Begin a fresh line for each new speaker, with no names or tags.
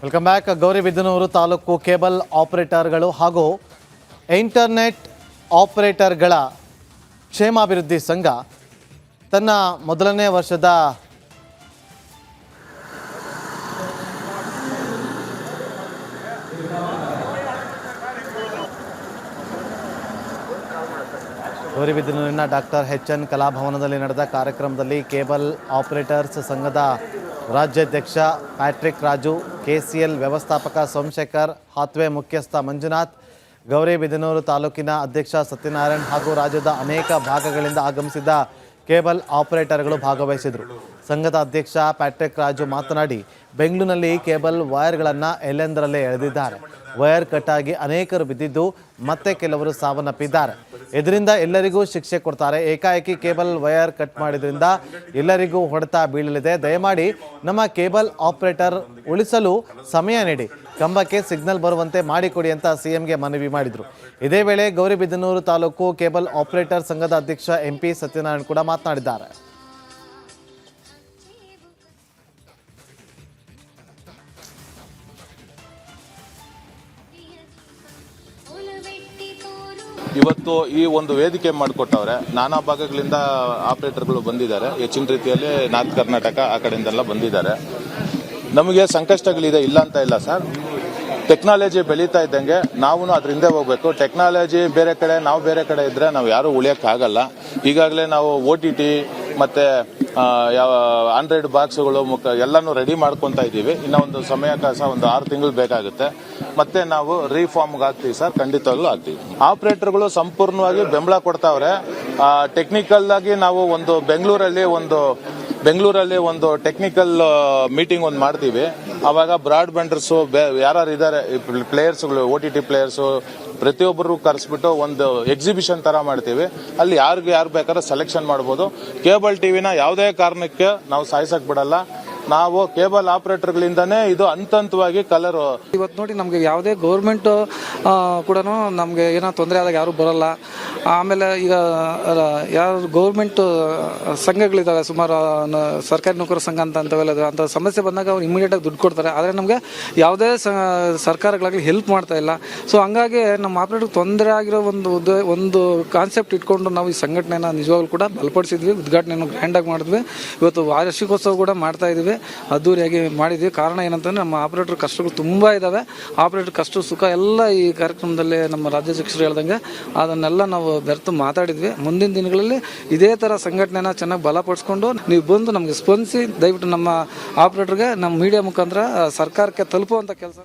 Welcome back. Gauribidanur taluk cable ಆಪರೇಟರ್ಗಳು ಹಾಗೂ internet ಆಪರೇಟರ್ಗಳ ಕ್ಷೇಮಾಭಿವೃದ್ಧಿ ಸಂಘ ತನ್ನ ಮೊದಲನೇ ವರ್ಷದ ಗೌರಿಬಿದನೂರಿನ ಡಾಕ್ಟರ್ ಎಚ್.ಎನ್. ಕಲಾಭವನದಲ್ಲಿ ನಡೆದ ಕಾರ್ಯಕ್ರಮದಲ್ಲಿ ಕೇಬಲ್ ಆಪರೇಟರ್ಸ್ ಸಂಘದ ರಾಜ್ಯಾಧ್ಯಕ್ಷ ಪ್ಯಾಟ್ರಿಕ್ ರಾಜು, KCL ವ್ಯವಸ್ಥಾಪಕ ಸೋಮಶೇಖರ್, ಹಾತ್ವೆ ಮುಖ್ಯಸ್ಥ ಮಂಜುನಾಥ್, ಗೌರಿಬಿದನೂರು ತಾಲೂಕಿನ ಅಧ್ಯಕ್ಷ ಸತ್ಯನಾರಾಯಣ್ ಹಾಗೂ ರಾಜ್ಯದ ಅನೇಕ ಭಾಗಗಳಿಂದ ಆಗಮಿಸಿದ ಕೇಬಲ್ ಆಪರೇಟರ್ಗಳು ಭಾಗವಹಿಸಿದರು. ಸಂಘದ ಅಧ್ಯಕ್ಷ ಪ್ಯಾಟ್ರಿಕ್ ರಾಜು ಮಾತನಾಡಿ, ಬೆಂಗಳೂರಿನಲ್ಲಿ ಕೇಬಲ್ ವೈರ್ಗಳನ್ನು ಎಲ್ಲೆಂದರಲ್ಲೇ ಎಳೆದಿದ್ದಾರೆ. ವೈರ್ ಕಟ್ ಆಗಿ ಅನೇಕರು ಬಿದ್ದಿದ್ದು ಮತ್ತೆ ಕೆಲವರು ಸಾವನ್ನಪ್ಪಿದ್ದಾರೆ. ಇದರಿಂದ ಎಲ್ಲರಿಗೂ ಶಿಕ್ಷೆ ಕೊಡ್ತಾರೆ. ಏಕಾಏಕಿ ಕೇಬಲ್ ವೈರ್ ಕಟ್ ಮಾಡಿದ್ರಿಂದ ಎಲ್ಲರಿಗೂ ಹೊಡೆತ ಬೀಳಲಿದೆ. ದಯಮಾಡಿ ನಮ್ಮ ಕೇಬಲ್ ಆಪರೇಟರ್ ಉಳಿಸಲು ಸಮಯ ನೀಡಿ, ಕಂಬಕ್ಕೆ ಸಿಗ್ನಲ್ ಬರುವಂತೆ ಮಾಡಿಕೊಡಿ ಅಂತ CMಗೆ ಮನವಿ ಮಾಡಿದರು. ಇದೇ ವೇಳೆ ಗೌರಿಬಿದನೂರು ತಾಲೂಕು ಕೇಬಲ್ ಆಪರೇಟರ್ ಸಂಘದ ಅಧ್ಯಕ್ಷ MP ಸತ್ಯನಾರಾಯಣ್ ಕೂಡ ಮಾತನಾಡಿದ್ದಾರೆ.
ಇವತ್ತು ಈ ಒಂದು ವೇದಿಕೆ ಮಾಡಿಕೊಟ್ಟವ್ರೆ. ನಾನಾ ಭಾಗಗಳಿಂದ ಆಪರೇಟರ್ಗಳು ಬಂದಿದ್ದಾರೆ. ಹೆಚ್ಚಿನ ರೀತಿಯಲ್ಲಿ ನಾರ್ತ್ ಕರ್ನಾಟಕ ಆ ಕಡೆಯಿಂದೆಲ್ಲ ಬಂದಿದ್ದಾರೆ. ನಮಗೆ ಸಂಕಷ್ಟಗಳಿದೆ, ಇಲ್ಲ ಅಂತ ಇಲ್ಲ ಸರ್. ಟೆಕ್ನಾಲಜಿ ಬೆಳೀತಾ ಇದ್ದಂಗೆ ನಾವು ಅದ್ರ ಹಿಂದೆ ಹೋಗ್ಬೇಕು. ಟೆಕ್ನಾಲಜಿ ಬೇರೆ ಕಡೆ, ನಾವು ಬೇರೆ ಕಡೆ ಇದ್ರೆ ನಾವು ಯಾರು ಉಳಿಯೋಕ್ಕಾಗಲ್ಲ. ಈಗಾಗಲೇ ನಾವು OTT ಮತ್ತೆ ಯಾವ ಆಂಡ್ರಾಯ್ಡ್ ಬಾಕ್ಸ್ಗಳು ಎಲ್ಲಾನು ರೆಡಿ ಮಾಡ್ಕೊತಾ ಇದ್ದೀವಿ. ಇನ್ನೂ ಒಂದು ಸಮಯಾವಕಾಶ ಒಂದು 6 ತಿಂಗಳು ಬೇಕಾಗುತ್ತೆ. ಮತ್ತೆ ನಾವು ರೀಫಾರ್ಮ್ಗೆ ಆಗ್ತೀವಿ ಸರ್, ಖಂಡಿತವಾಗ್ಲೂ ಆಗ್ತೀವಿ. ಆಪರೇಟರ್ಗಳು ಸಂಪೂರ್ಣವಾಗಿ ಬೆಂಬಲ ಕೊಡ್ತಾವ್ರೆ. ಟೆಕ್ನಿಕಲ್ ಆಗಿ ನಾವು ಒಂದು ಬೆಂಗಳೂರಲ್ಲಿ ಒಂದು ಟೆಕ್ನಿಕಲ್ ಮೀಟಿಂಗ್ ಒಂದು ಮಾಡ್ತೀವಿ. ಅವಾಗ ಬ್ರಾಡ್ ಬ್ಯಾಂಡರ್ಸ್ ಯಾರು ಇದ್ದಾರೆ ಪ್ಲೇಯರ್ಸ್ಗಳು, OTT ಪ್ಲೇಯರ್ಸ್ ಪ್ರತಿಯೊಬ್ಬರು ಕರೆಸ್ಬಿಟ್ಟು ಒಂದು ಎಕ್ಸಿಬಿಷನ್ ತರ ಮಾಡ್ತೀವಿ. ಅಲ್ಲಿ ಯಾರು ಬೇಕಾದ್ರೆ ಸೆಲೆಕ್ಷನ್ ಮಾಡಬಹುದು. ಕೇಬಲ್ ಟಿವಿನ ಯಾವುದೇ ಕಾರಣಕ್ಕೆ ನಾವು ಸಾಯಿಸಕ್ ಬಿಡಲ್ಲ. ನಾವು ಕೇಬಲ್ ಆಪರೇಟರ್ಗಳಿಂದಾನೇ ಇದು ಹಂತವಾಗಿ ಕಲರ್.
ಇವತ್ತು ನೋಡಿ, ನಮಗೆ ಯಾವುದೇ ಗೌರ್ಮೆಂಟ್ ಕೂಡ ನಮಗೆ ಏನೋ ತೊಂದರೆ ಆದಾಗ ಯಾರು ಬರಲ್ಲ. ಆಮೇಲೆ ಈಗ ಯಾರು ಗೌರ್ಮೆಂಟ್ ಸಂಘಗಳಿದ್ದಾವೆ, ಸುಮಾರು ಸರ್ಕಾರಿ ನೌಕರ ಸಂಘ ಅಂತವೆಲ್ಲ ಅಂತ ಸಮಸ್ಯೆ ಬಂದಾಗ ಅವ್ರು ಇಮಿಡಿಯೇಟಾಗಿ ದುಡ್ಡು ಕೊಡ್ತಾರೆ. ಆದರೆ ನಮಗೆ ಯಾವುದೇ ಸರ್ಕಾರಗಳಾಗಲಿ ಹೆಲ್ಪ್ ಮಾಡ್ತಾ ಇಲ್ಲ. ಸೊ ಹಂಗಾಗಿ ನಮ್ಮ ಆಪರೇಟರ್ ತೊಂದರೆ ಆಗಿರೋ ಒಂದು ಕಾನ್ಸೆಪ್ಟ್ ಇಟ್ಕೊಂಡು ನಾವು ಈ ಸಂಘಟನೆನ ನಿಜವಾಗ್ಲೂ ಕೂಡ ಬಲಪಡಿಸಿದ್ವಿ. ಉದ್ಘಾಟನೆಯನ್ನು ಗ್ರ್ಯಾಂಡಾಗಿ ಮಾಡಿದ್ವಿ. ಇವತ್ತು ವಾರ್ಷಿಕೋತ್ಸವ ಕೂಡ ಮಾಡ್ತಾ ಇದ್ವಿ, ಅದ್ದೂರಿಯಾಗಿ ಮಾಡಿದ್ವಿ. ಕಾರಣ ಏನಂತಂದ್ರೆ ನಮ್ಮ ಆಪರೇಟರ್ ಕಷ್ಟಗಳು ತುಂಬ ಇದ್ದಾವೆ. ಆಪರೇಟರ್ ಕಷ್ಟ ಸುಖ ಎಲ್ಲ ಈ ಕಾರ್ಯಕ್ರಮದಲ್ಲಿ ನಮ್ಮ ರಾಜ್ಯಾಧ್ಯಕ್ಷರು ಹೇಳ್ದಂಗೆ ಅದನ್ನೆಲ್ಲ ನಾವು ಬೆರೆತು ಮಾತಾಡಿದ್ವಿ. ಮುಂದಿನ ದಿನಗಳಲ್ಲಿ ಇದೇ ಥರ ಸಂಘಟನೆನ ಚೆನ್ನಾಗಿ ಬಲಪಡಿಸ್ಕೊಂಡು ನೀವು ಬಂದು ನಮಗೆ ಸ್ಪಂದಿಸಿ ದಯವಿಟ್ಟು ನಮ್ಮ ಆಪರೇಟರ್ಗೆ ನಮ್ಮ ಮೀಡಿಯಾ ಮುಖಾಂತರ ಸರ್ಕಾರಕ್ಕೆ ತಲುಪುವಂಥ ಕೆಲಸ